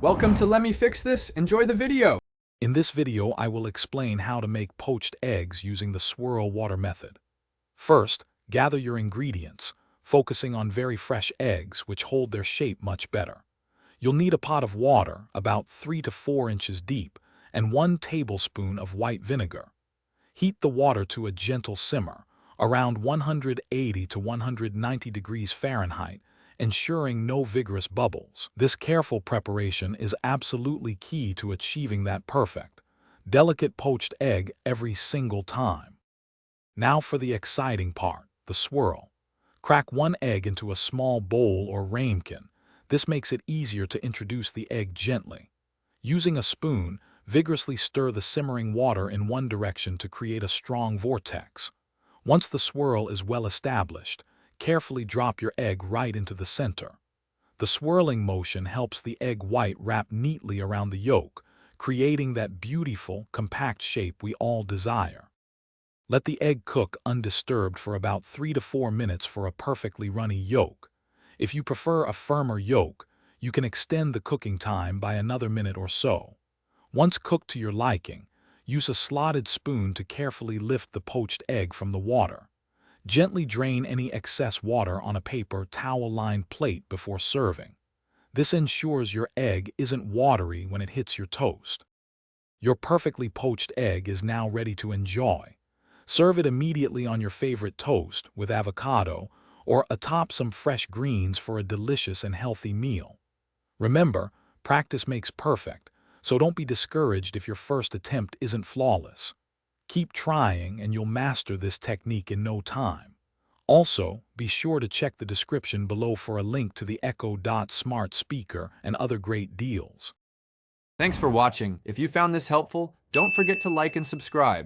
Welcome to Let Me Fix This. Enjoy the video. In this video, I will explain how to make poached eggs using the swirl water method. First, gather your ingredients, focusing on very fresh eggs which hold their shape much better. You'll need a pot of water about 3 to 4 inches deep and 1 tablespoon of white vinegar. Heat the water to a gentle simmer, around 180 to 190 degrees Fahrenheit, ensuring no vigorous bubbles. This careful preparation is absolutely key to achieving that perfect, delicate poached egg every single time. Now for the exciting part, the swirl. Crack 1 egg into a small bowl or ramekin. This makes it easier to introduce the egg gently. Using a spoon, vigorously stir the simmering water in one direction to create a strong vortex. Once the swirl is well established, carefully drop your egg right into the center. The swirling motion helps the egg white wrap neatly around the yolk, creating that beautiful, compact shape we all desire. Let the egg cook undisturbed for about 3 to 4 minutes for a perfectly runny yolk. If you prefer a firmer yolk, you can extend the cooking time by another minute or so. Once cooked to your liking, use a slotted spoon to carefully lift the poached egg from the water. Gently drain any excess water on a paper towel-lined plate before serving. This ensures your egg isn't watery when it hits your toast. Your perfectly poached egg is now ready to enjoy. Serve it immediately on your favorite toast with avocado or atop some fresh greens for a delicious and healthy meal. Remember, practice makes perfect, so don't be discouraged if your first attempt isn't flawless. Keep trying and you'll master this technique in no time. Also, be sure to check the description below for a link to the Echo Dot smart speaker and other great deals. Thanks for watching. If you found this helpful, don't forget to like and subscribe.